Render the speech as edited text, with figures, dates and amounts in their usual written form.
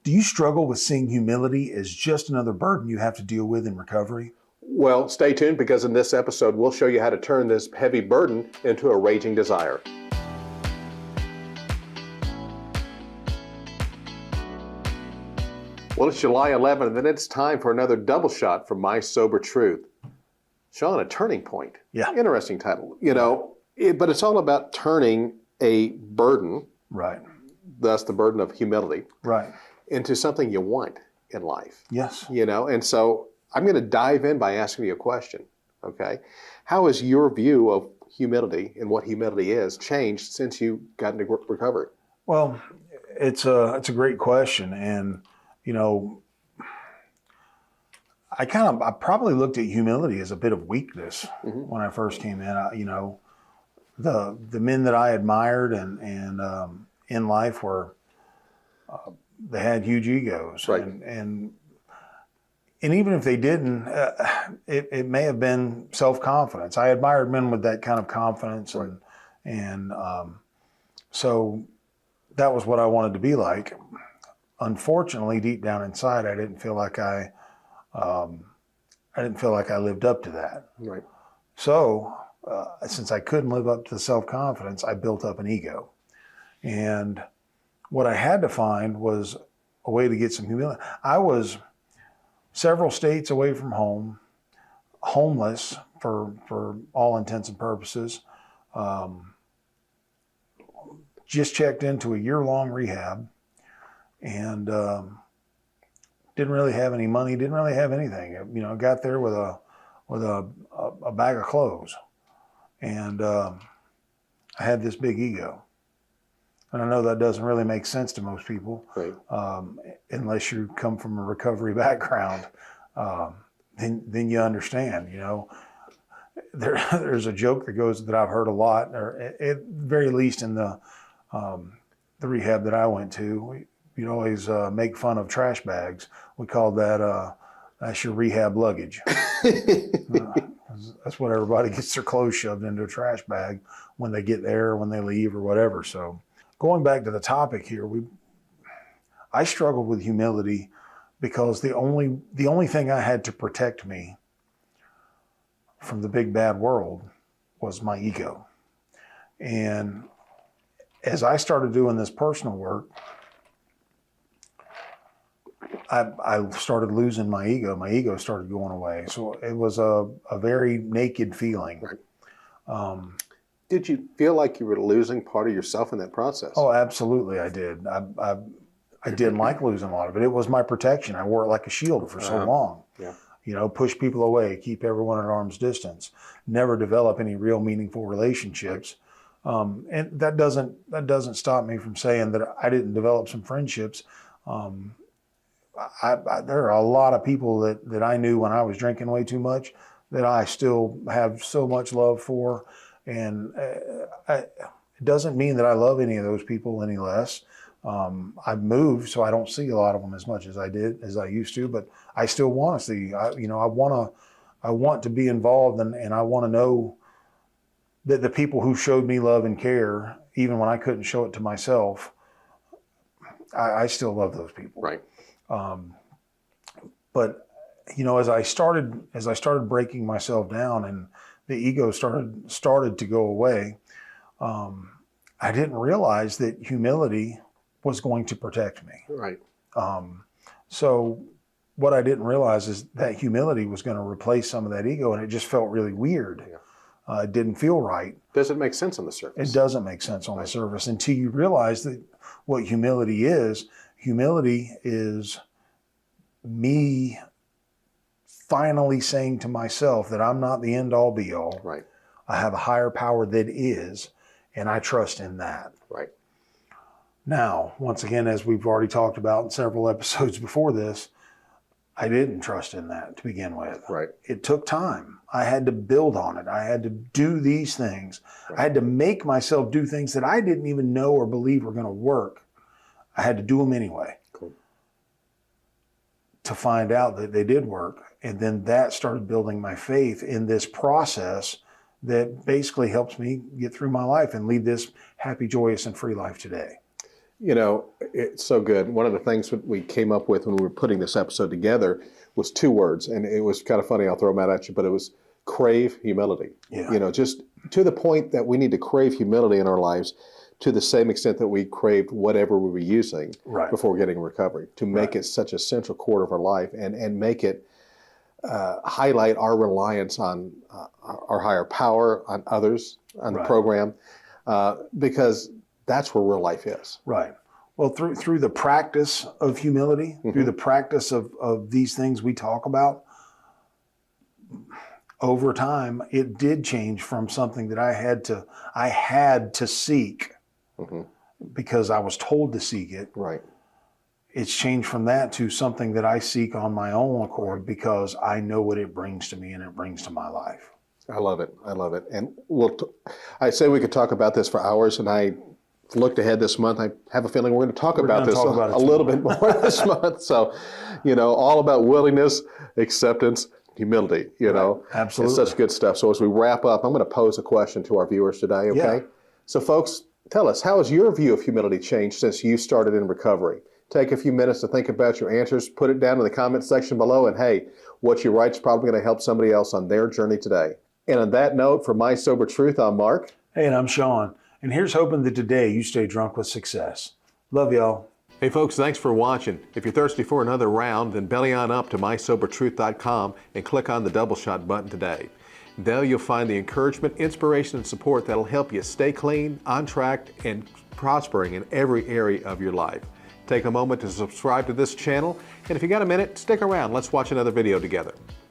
Do you struggle with seeing humility as just another burden you have to deal with in recovery? Well, stay tuned because in this episode, we'll show you how to turn this heavy burden into a raging desire. Well, it's July 11th, and it's time for another double shot from My Sober Truth. Sean, a turning point. Yeah. Interesting title. But it's all about turning a burden, Right. thus the burden of humility, Right. into something you want in life. Yes. And so I'm going to dive in by asking you a question, okay? How has your view of humility and what humility is changed since you got into recovery? Well, it's a great question. And, I probably looked at humility as a bit of weakness when I first came in. The men that I admired and in life were, they had huge egos. Right. And even if they didn't, it may have been self-confidence. I admired men with that kind of confidence. Right. And so that was what I wanted to be like. Unfortunately, deep down inside, I didn't feel like I lived up to that. Right. So since I couldn't live up to the self-confidence, I built up an ego. And what I had to find was a way to get some humility. I was several states away from home, homeless for all intents and purposes. Just checked into a year-long rehab, and didn't really have any money. Didn't really have anything. Got there with a bag of clothes, and I had this big ego. And I know that doesn't really make sense to most people, Right. Unless you come from a recovery background. Then you understand. There's a joke that I've heard a lot, or at very least in the rehab that I went to. We'd always make fun of trash bags. We called that that's your rehab luggage. That's what everybody gets their clothes shoved into a trash bag when they get there, when they leave, or whatever. So, going back to the topic here, I struggled with humility because the only thing I had to protect me from the big bad world was my ego. And as I started doing this personal work, I started losing my ego. My ego started going away. So it was a very naked feeling. Right. Did you feel like you were losing part of yourself in that process? Oh, absolutely, I did. I didn't like losing a lot of it. It was my protection. I wore it like a shield for so long. Yeah. Push people away, keep everyone at arm's distance, never develop any real meaningful relationships. And that doesn't stop me from saying that I didn't develop some friendships. There are a lot of people that I knew when I was drinking way too much that I still have so much love for. And it doesn't mean that I love any of those people any less. I've moved, so I don't see a lot of them as much as I used to, but I still want to see. I want to be involved, and I want to know that the people who showed me love and care, even when I couldn't show it to myself, I still love those people. Right. But as I started breaking myself down and the ego started to go away, I didn't realize that humility was going to protect me. Right. So what I didn't realize is that humility was going to replace some of that ego, and it just felt really weird. Yeah. It didn't feel right. Does it make sense on the surface? It doesn't make sense on the surface until you realize that what humility is. Humility is me finally saying to myself that I'm not the end all be all. Right. I have a higher power that is, and I trust in that. Right. Now, once again, as we've already talked about in several episodes before this, I didn't trust in that to begin with. Right. It took time. I had to build on it. I had to do these things. Right. I had to make myself do things that I didn't even know or believe were going to work. I had to do them anyway. Cool. To find out that they did work. And then that started building my faith in this process that basically helps me get through my life and lead this happy, joyous, and free life today. You know, it's so good. One of the things that we came up with when we were putting this episode together was 2 words, and it was kind of funny. I'll throw them out at you, but it was crave humility. Yeah. You know, just to the point that we need to crave humility in our lives to the same extent that we craved whatever we were using Right. before getting recovery, to make it such a central core of our life and make it highlight our reliance on our higher power, on others, on the Right. program, because that's where real life is. Right. Well, through the practice of humility, through the practice of these things we talk about, over time, it did change from something that I had to seek because I was told to seek it. Right. It's changed from that to something that I seek on my own accord because I know what it brings to me and it brings to my life. I love it. I love it. And I say we could talk about this for hours, and I looked ahead this month. I have a feeling we're going to talk about this a little bit more this month. So, you know, all about willingness, acceptance, humility, you know. Absolutely. It's such good stuff. So as we wrap up, I'm going to pose a question to our viewers today, okay? Yeah. So folks, tell us, how has your view of humility changed since you started in recovery? Take a few minutes to think about your answers, put it down in the comment section below, and hey, what you write is probably going to help somebody else on their journey today. And on that note, for My Sober Truth, I'm Mark. Hey, and I'm Sean. And here's hoping that today you stay drunk with success. Love y'all. Hey folks, thanks for watching. If you're thirsty for another round, then belly on up to mysobertruth.com and click on the double shot button today. There you'll find the encouragement, inspiration, and support that'll help you stay clean, on track, and prospering in every area of your life. Take a moment to subscribe to this channel, and if you got a minute, stick around. Let's watch another video together.